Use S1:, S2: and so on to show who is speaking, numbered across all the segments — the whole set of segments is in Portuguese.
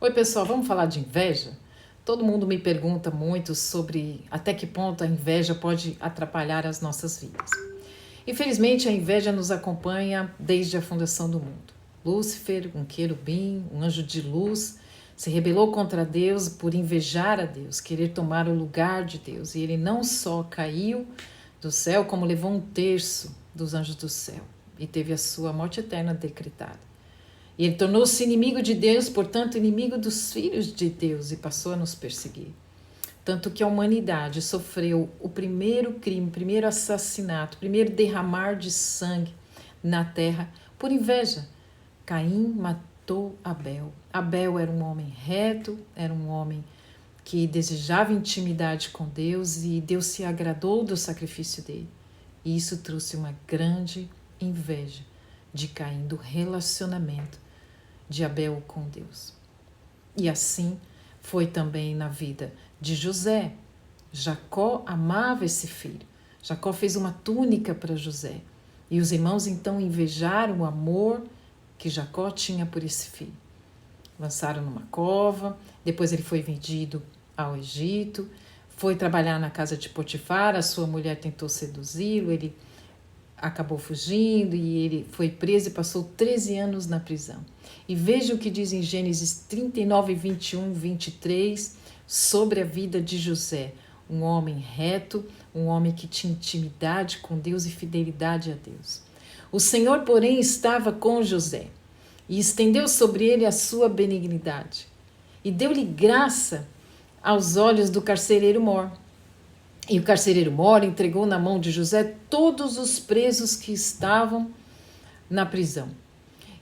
S1: Oi, pessoal, vamos falar de inveja? Todo mundo me pergunta muito sobre até que ponto a inveja pode atrapalhar as nossas vidas. Infelizmente, a inveja nos acompanha desde a fundação do mundo. Lúcifer, um querubim, um anjo de luz, se rebelou contra Deus por invejar a Deus, querer tomar o lugar de Deus. E ele não só caiu do céu, como levou 1/3 dos anjos do céu e teve a sua morte eterna decretada. E ele tornou-se inimigo de Deus, portanto, inimigo dos filhos de Deus, e passou a nos perseguir. Tanto que a humanidade sofreu o primeiro crime, o primeiro assassinato, o primeiro derramar de sangue na terra por inveja. Caim matou Abel. Abel era um homem reto, era um homem que desejava intimidade com Deus e Deus se agradou do sacrifício dele. E isso trouxe uma grande inveja de Caim, do relacionamento de Abel com Deus. E assim foi também na vida de José. Jacó amava esse filho. Jacó fez uma túnica para José. E os irmãos então invejaram o amor que Jacó tinha por esse filho. Lançaram numa cova, depois ele foi vendido ao Egito, foi trabalhar na casa de Potifar, a sua mulher tentou seduzi-lo, ele acabou fugindo e ele foi preso e passou 13 anos na prisão. E veja o que diz em Gênesis 39, 21, 23 sobre a vida de José, um homem reto, um homem que tinha intimidade com Deus e fidelidade a Deus. O Senhor, porém, estava com José e estendeu sobre ele a sua benignidade e deu-lhe graça aos olhos do carcereiro mor. E o carcereiro mor entregou na mão de José todos os presos que estavam na prisão.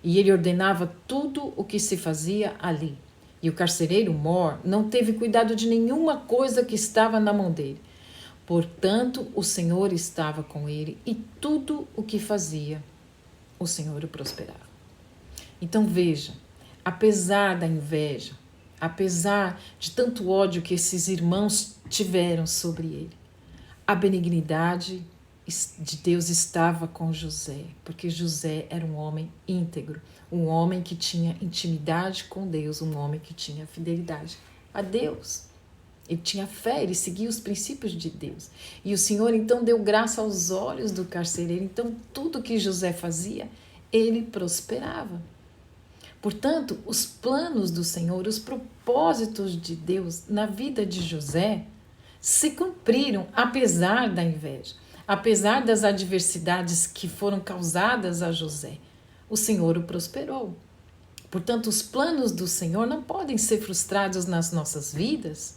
S1: E ele ordenava tudo o que se fazia ali. E o carcereiro mor não teve cuidado de nenhuma coisa que estava na mão dele. Portanto, o Senhor estava com ele e tudo o que fazia, o Senhor o prosperava. Então veja, apesar da inveja, apesar de tanto ódio que esses irmãos tiveram sobre ele, a benignidade de Deus estava com José, porque José era um homem íntegro, um homem que tinha intimidade com Deus, um homem que tinha fidelidade a Deus. Ele tinha fé, ele seguia os princípios de Deus. E o Senhor então deu graça aos olhos do carcereiro, então tudo que José fazia, ele prosperava. Portanto, os planos do Senhor, os propósitos de Deus na vida de José se cumpriram apesar da inveja, apesar das adversidades que foram causadas a José. O Senhor o prosperou. Portanto, os planos do Senhor não podem ser frustrados nas nossas vidas,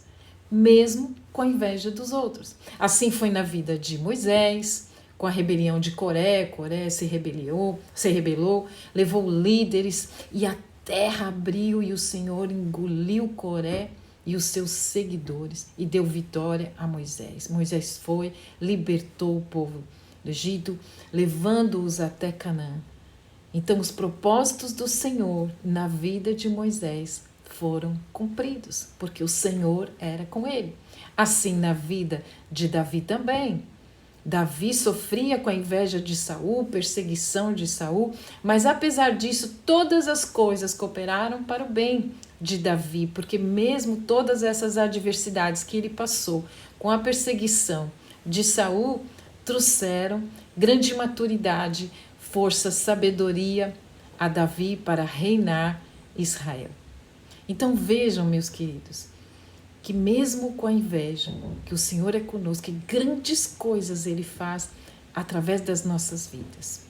S1: mesmo com a inveja dos outros. Assim foi na vida de Moisés, com a rebelião de Coré. Coré se rebelou, levou líderes e a terra abriu e o Senhor engoliu Coré e os seus seguidores e deu vitória a Moisés. Moisés foi, libertou o povo do Egito, levando-os até Canaã. Então os propósitos do Senhor na vida de Moisés foram cumpridos, porque o Senhor era com ele. Assim na vida de Davi também. Davi sofria com a inveja de Saul, perseguição de Saul, mas apesar disso, todas as coisas cooperaram para o bem de Davi, porque mesmo todas essas adversidades que ele passou com a perseguição de Saul, trouxeram grande maturidade, força, sabedoria a Davi para reinar Israel. Então vejam, meus queridos, que mesmo com a inveja, que o Senhor é conosco, que grandes coisas Ele faz através das nossas vidas.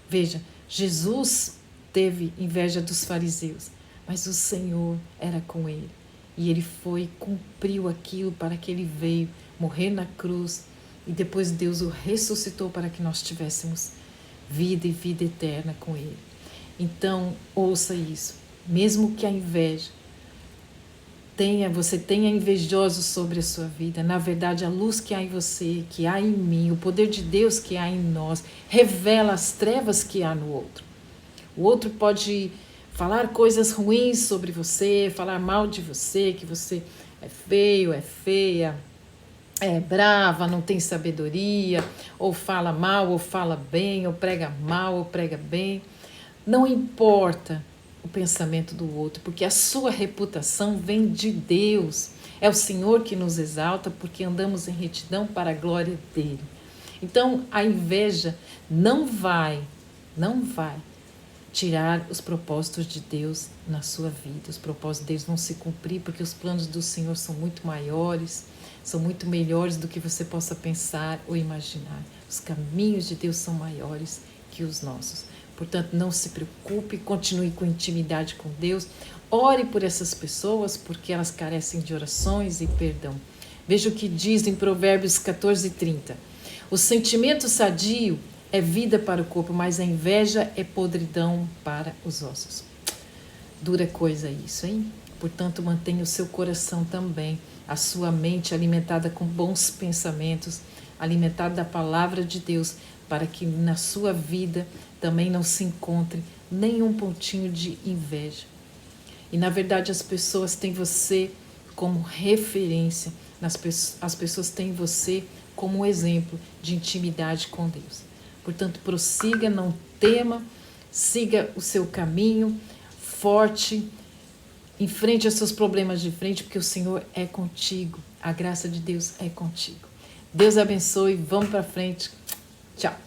S1: Veja, Jesus teve inveja dos fariseus, mas o Senhor era com ele. E ele foi, cumpriu aquilo para que ele veio morrer na cruz. E depois Deus o ressuscitou para que nós tivéssemos vida e vida eterna com ele. Então, ouça isso. Mesmo que a inveja você tenha invejosos sobre a sua vida, na verdade a luz que há em você, que há em mim, o poder de Deus que há em nós, revela as trevas que há no outro. O outro pode falar coisas ruins sobre você, falar mal de você, que você é feio, é feia, é brava, não tem sabedoria, ou fala mal, ou fala bem, ou prega mal, ou prega bem. Não importa o pensamento do outro, porque a sua reputação vem de Deus. É o Senhor que nos exalta porque andamos em retidão para a glória dele. Então, a inveja não vai tirar os propósitos de Deus na sua vida. Os propósitos de Deus vão se cumprir porque os planos do Senhor são muito maiores, são muito melhores do que você possa pensar ou imaginar. Os caminhos de Deus são maiores que os nossos. Portanto, não se preocupe, continue com intimidade com Deus. Ore por essas pessoas porque elas carecem de orações e perdão. Veja o que diz em Provérbios 14:30. O sentimento sadio é vida para o corpo, mas a inveja é podridão para os ossos. Dura coisa isso, hein? Portanto, mantenha o seu coração também, a sua mente alimentada com bons pensamentos, alimentada da palavra de Deus, para que na sua vida também não se encontre nenhum pontinho de inveja. E na verdade as pessoas têm você como referência, as pessoas têm você como um exemplo de intimidade com Deus. Portanto, prossiga, não tema, siga o seu caminho forte, enfrente os seus problemas de frente, porque o Senhor é contigo, a graça de Deus é contigo. Deus abençoe, vamos para frente. Tchau.